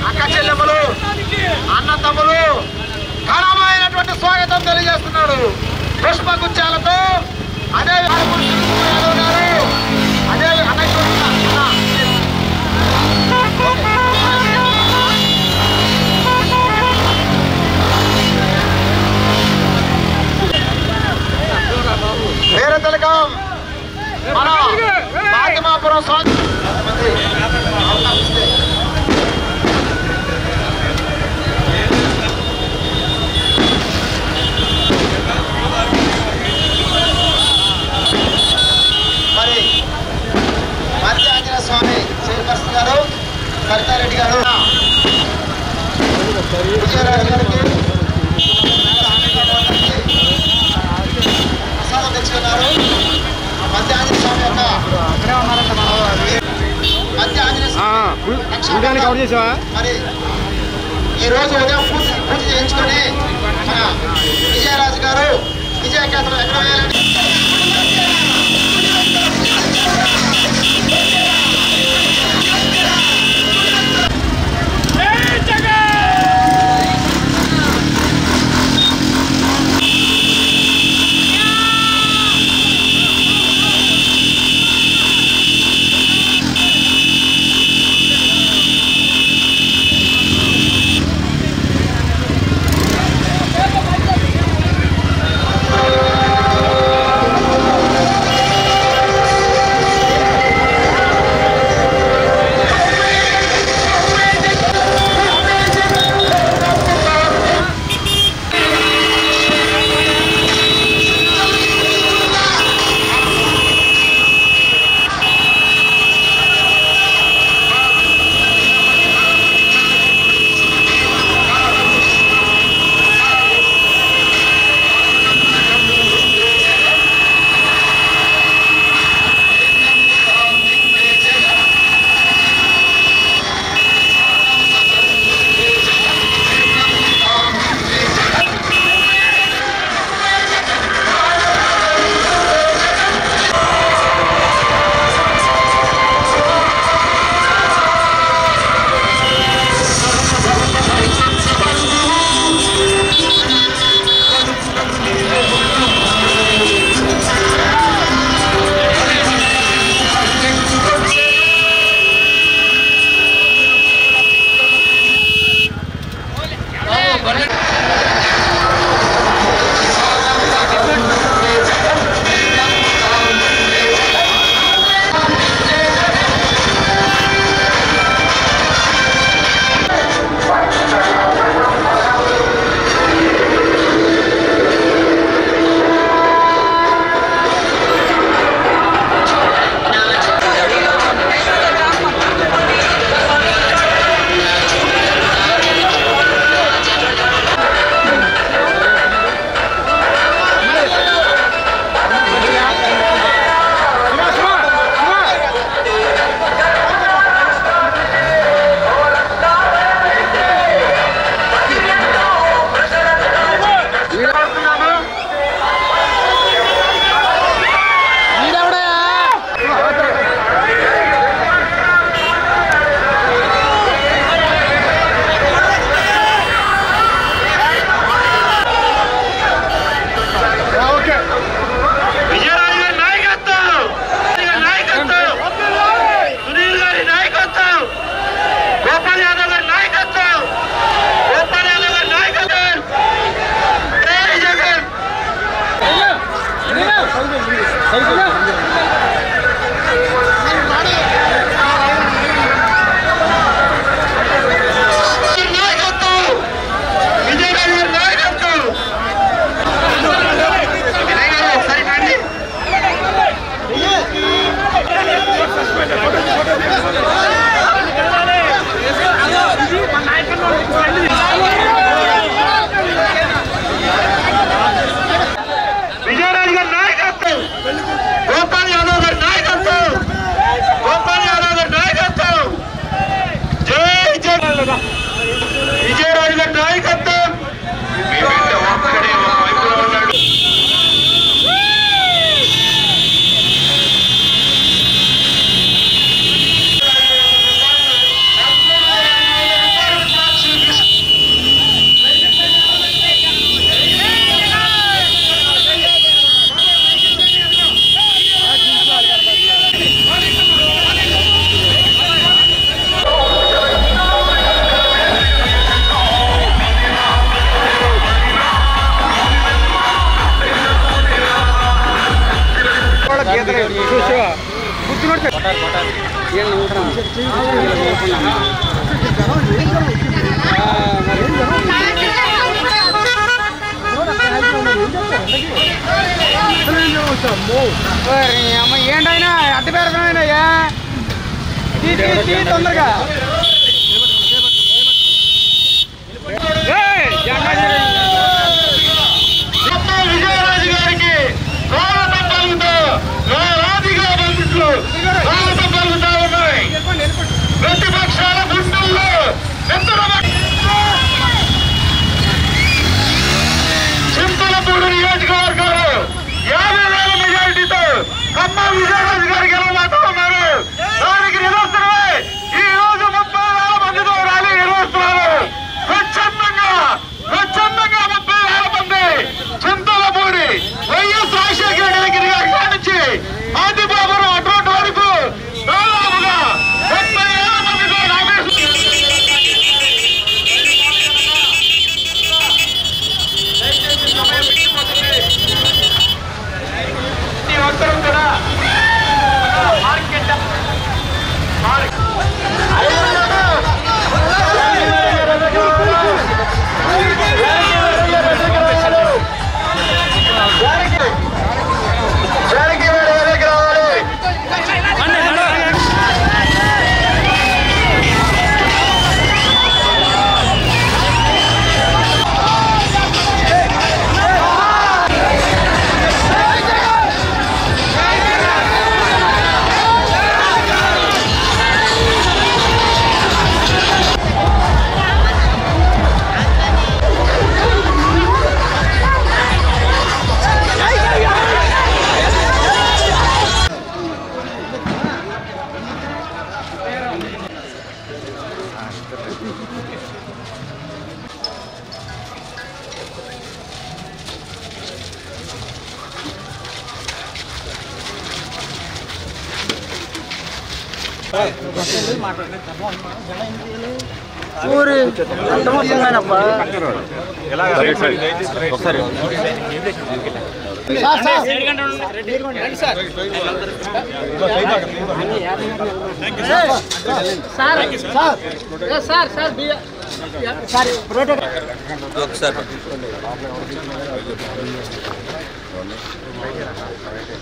అక్క చెల్లెమ్మలు అన్న తమ్ములు ఘనమైనటువంటి స్వాగతం తెలియజేస్తున్నాడు పుష్పగుచ్చాలతో. అదే అదే వేరే తెలకం మన ఫాతిమాపురం స్వామి మరి మధ్య ఆంజనేయ స్వామి చైర్పర్సన్ గారు కర్తారెడ్డి గారు విజయరాజు గారికి ప్రసాదం తెచ్చుకున్నారు. మధ్య ఆంజనేయ స్వామి యొక్క మధ్య ఆంజనేయ స్వామి మరి ఈ రోజు ఉదయం పూజ చేయించుకొని మన విజయరాజు గారు విజయకేతనం ఎక్కడ వేయాలని ఏంటైనా అడ్డు పెడతానయ్యా తొందరగా విజయరాజు గారికి స్వాగతం పలుకుతూ వేలాదిగా బంధువులు స్వాగతం పలుకుతా ఉన్నాయి. ప్రతిపక్షాల గుండెల్లో చింతలపూడి నియోజకవర్గంలో 50,000 మెజారిటీతో ఖమ్మం విజయరాజు గారికి గెలవబోతా ఉన్నారు. దానికి నిదర్శనమే ఈ రోజు 30,000 మందితో ర్యాలీ నిర్వహిస్తున్నారు. స్వచ్ఛందంగా 30,000 మంది చింతలపూడి వైఎస్ రాజశేఖర రెడ్డి గారి నుంచి ఆదిబాబురం అటువంటి వరకు దాదాపుగా 30,000 మందితో కూడా మార్కెట్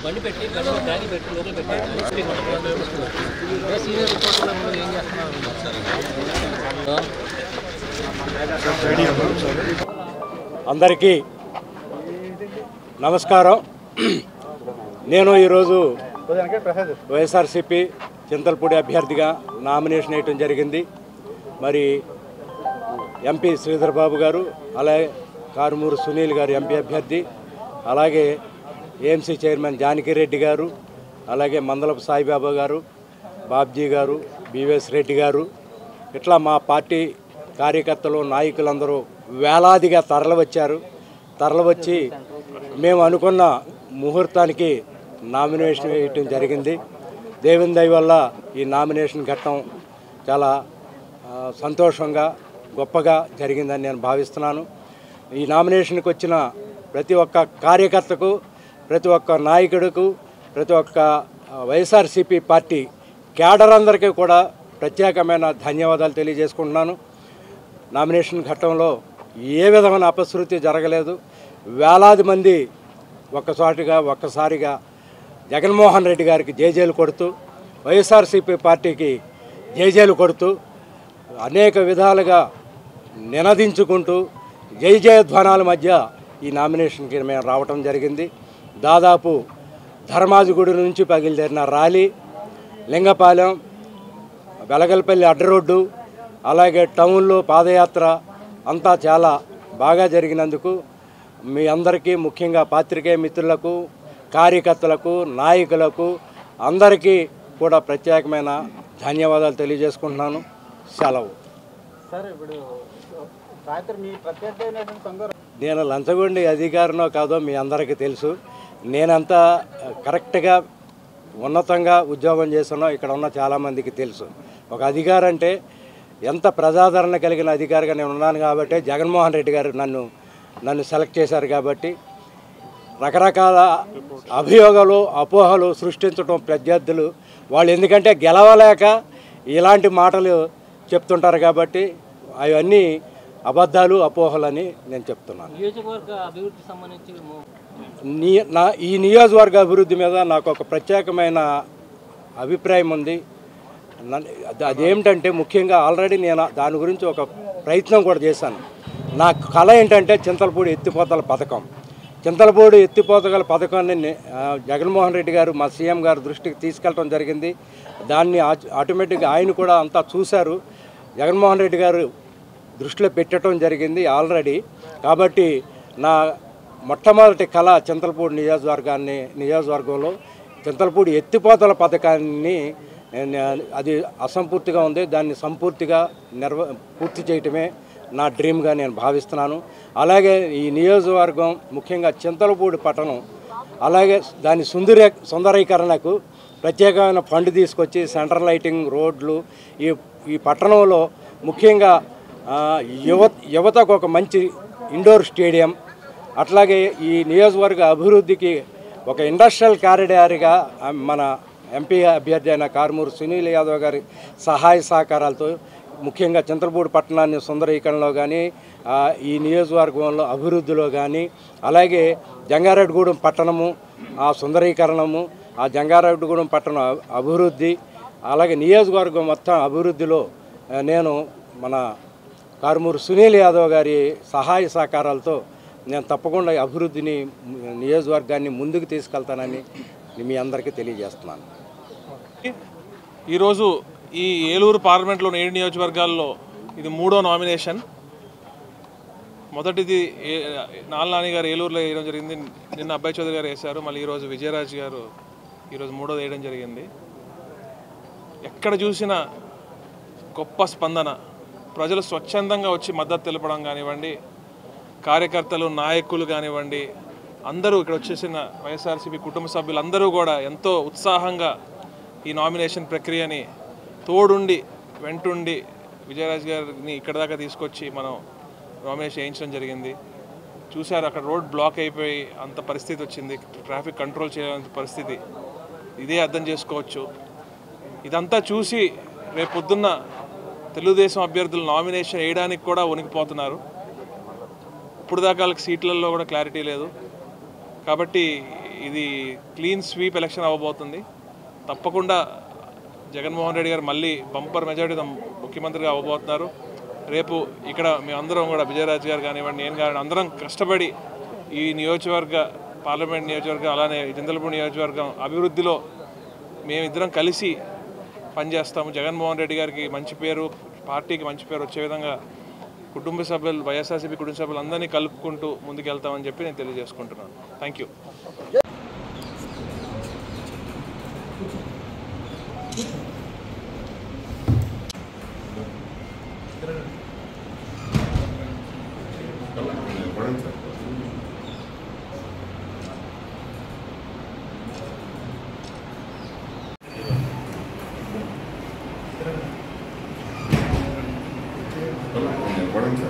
బండి పెట్టి బ్యాగ్ పెట్టి లోపల పెట్టి సీనియర్ రిపోర్టర్లు ఏం చేస్తున్నారు? అందరికీ నమస్కారం. నేను ఈరోజు వైఎస్ఆర్సీపీ చింతలపూడి అభ్యర్థిగా నామినేషన్ వేయటం జరిగింది. మరి ఎంపీ శ్రీధర్ బాబు గారు, అలాగే కారుమూరు సునీల్ గారు ఎంపీ అభ్యర్థి, అలాగే ఏఎంసీ చైర్మన్ జానకిరెడ్డి గారు, అలాగే మందలపు సాయిబాబా గారు, బాబ్జీ గారు, బివిఎస్ రెడ్డి గారు, ఇట్లా మా పార్టీ కార్యకర్తలు నాయకులందరూ వేలాదిగా తరలివచ్చి మేము అనుకున్న ముహూర్తానికి నామినేషన్ వేయటం జరిగింది. దేవుని దయ వల్ల ఈ నామినేషన్ ఘట్టం చాలా సంతోషంగా గొప్పగా జరిగిందని నేను భావిస్తున్నాను. ఈ నామినేషన్కి వచ్చిన ప్రతి ఒక్క కార్యకర్తకు, ప్రతి ఒక్క నాయకుడికు, ప్రతి ఒక్క వైఎస్ఆర్సీపీ పార్టీ క్యాడర్ అందరికీ కూడా ప్రత్యేకమైన ధన్యవాదాలు తెలియజేసుకుంటున్నాను. నామినేషన్ ఘట్టంలో ఏ విధమైన అపశృతి జరగలేదు. వేలాది మంది ఒక్కసారిగా జగన్మోహన్ రెడ్డి గారికి జేజేలు కొడుతూ, వైఎస్ఆర్సీపీ పార్టీకి జేజేలు కొడుతూ, అనేక విధాలుగా నినదించుకుంటూ జయధ్వానాల మధ్య ఈ నామినేషన్కి మేము రావటం జరిగింది. దాదాపు ధర్మాజిగూడి నుంచి పగిలిదేరిన ర్యాలీ, లింగపాలెం, వెలగలపల్లి అడ్డరోడ్డు, అలాగే టౌన్లో పాదయాత్ర అంతా చాలా బాగా జరిగినందుకు మీ అందరికీ, ముఖ్యంగా పాత్రికేయ మిత్రులకు, కార్యకర్తలకు, నాయకులకు అందరికీ కూడా ప్రత్యేకమైన ధన్యవాదాలు తెలియజేసుకుంటున్నాను. సెలవు. నేను లంచగొండి అధికారినో కాదో మీ అందరికీ తెలుసు. నేనంతా కరెక్ట్గా ఉన్నతంగా ఉద్యోగం చేస్తున్నా ఇక్కడ ఉన్న చాలామందికి తెలుసు. ఒక అధికారి అంటే ఎంత ప్రజాదరణ కలిగిన అధికారిగా నేను ఉన్నాను కాబట్టి, జగన్మోహన్ రెడ్డి గారు నన్ను సెలెక్ట్ చేశారు కాబట్టి, రకరకాల అభియోగాలు, అపోహలు సృష్టించడం ప్రత్యర్థులు వాళ్ళు ఎందుకంటే గెలవలేక ఇలాంటి మాటలు చెప్తుంటారు కాబట్టి అవన్నీ అబద్ధాలు అపోహలని నేను చెప్తున్నాను. నియోజకవర్గ అభివృద్ధి సంబంధించి ఈ నియోజకవర్గ అభివృద్ధి మీద నాకు ఒక ప్రత్యేకమైన అభిప్రాయం ఉంది. అదేమిటంటే ముఖ్యంగా ఆల్రెడీ నేను దాని గురించి ఒక ప్రయత్నం కూడా చేశాను. నా కళ ఏంటంటే చింతలపూడి ఎత్తిపోతల పథకం. చింతలపూడి ఎత్తిపోతల పథకాన్ని జగన్మోహన్ రెడ్డి గారు మా సీఎం గారు దృష్టికి తీసుకెళ్ళడం జరిగింది. దాన్ని ఆటోమేటిక్గా ఆయన కూడా అంతా చూశారు, జగన్మోహన్ రెడ్డి గారు దృష్టిలో పెట్టడం జరిగింది ఆల్రెడీ. కాబట్టి నా మొట్టమొదటి కళ చింతలపూడి నియోజకవర్గంలో చింతలపూడి ఎత్తిపోతల పథకాన్ని అది అసంపూర్తిగా ఉంది, దాన్ని సంపూర్తిగా పూర్తి చేయటమే నా డ్రీమ్గా నేను భావిస్తున్నాను. అలాగే ఈ నియోజకవర్గం ముఖ్యంగా చింతలపూడి పట్టణం అలాగే దాని సుందరీకరణకు ప్రత్యేకమైన ఫండ్ తీసుకొచ్చి సెంట్రల్ లైటింగ్, రోడ్లు, ఈ పట్టణంలో ముఖ్యంగా యువతకు ఒక మంచి ఇండోర్ స్టేడియం, అట్లాగే ఈ నియోజకవర్గ అభివృద్ధికి ఒక ఇండస్ట్రియల్ కారిడార్గా మన ఎంపీ అభ్యర్థి అయిన కారుమూరి సునీల్ యాదవ్ గారి సహాయ సహకారాలతో ముఖ్యంగా చింతలపూడి పట్టణాన్ని సుందరీకరణలో కానీ ఈ నియోజకవర్గంలో అభివృద్ధిలో కానీ అలాగే జంగారెడ్డిగూడెం పట్టణము ఆ సుందరీకరణము, ఆ జంగారెడ్డిగూడెం పట్టణం అభివృద్ధి, అలాగే నియోజకవర్గం మొత్తం అభివృద్ధిలో నేను మన కారుమూరి సునీల్ యాదవ్ గారి సహాయ సహకారాలతో నేను తప్పకుండా అభివృద్ధిని నియోజకవర్గాన్ని ముందుకు తీసుకెళ్తానని మీ అందరికీ తెలియజేస్తున్నాను. ఈరోజు ఈ ఏలూరు పార్లమెంట్లోని 7 నియోజకవర్గాల్లో ఇది 3వ నామినేషన్. మొదటిది నాని గారు ఏలూరులో వేయడం జరిగింది, నిన్న అబ్బాయి చౌదరి గారు వేశారు, మళ్ళీ ఈరోజు విజయరాజ్ గారు ఈరోజు 3వది వేయడం జరిగింది. ఎక్కడ చూసినా గొప్ప స్పందన, ప్రజలు స్వచ్ఛందంగా వచ్చి మద్దతు తెలపడం కానివ్వండి, కార్యకర్తలు నాయకులు కానివ్వండి, అందరూ ఇక్కడ వచ్చేసిన వైఎస్ఆర్సీపీ కుటుంబ సభ్యులందరూ కూడా ఎంతో ఉత్సాహంగా ఈ నామినేషన్ ప్రక్రియని తోడుండి వెంటుండి విజయరాజ్ గారిని ఇక్కడ దాకా తీసుకొచ్చి మనం నామినేషన్ చేయించడం జరిగింది. చూశారు అక్కడ రోడ్ బ్లాక్ అయిపోయి అంత పరిస్థితి వచ్చింది, ట్రాఫిక్ కంట్రోల్ చేయాల్సిన పరిస్థితి. ఇదే అర్థం చేసుకోవచ్చు. ఇదంతా చూసి రేపు పొద్దున్న తెలుగుదేశం అభ్యర్థులు నామినేషన్ వేయడానికి కూడా వణికిపోతున్నారు. ఇప్పుడు దాకా వాళ్ళకి సీట్లలో కూడా క్లారిటీ లేదు. కాబట్టి ఇది క్లీన్ స్వీప్ ఎలక్షన్ అవ్వబోతుంది. తప్పకుండా జగన్మోహన్ రెడ్డి గారు మళ్ళీ బంపర్ మెజారిటీతో ముఖ్యమంత్రిగా అవ్వబోతున్నారు. రేపు ఇక్కడ మేమందరం కూడా విజయరాజ్ గారు కానివ్వండి, నేను కానివ్వండి, అందరం కష్టపడి ఈ నియోజకవర్గ పార్లమెంట్ నియోజకవర్గం అలానే చింతలపూడి నియోజకవర్గం అభివృద్ధిలో మేమిద్దరం కలిసి పనిచేస్తాము. జగన్మోహన్ రెడ్డి గారికి మంచి పేరు, పార్టీకి మంచి పేరు వచ్చే విధంగా కుటుంబ సభ్యులు వైఎస్ఆర్సీపీ కుటుంబ సభ్యులు అందరినీ కలుపుకుంటూ ముందుకెళ్తామని చెప్పి నేను తెలియజేసుకుంటున్నాను. Thank you. Bueno,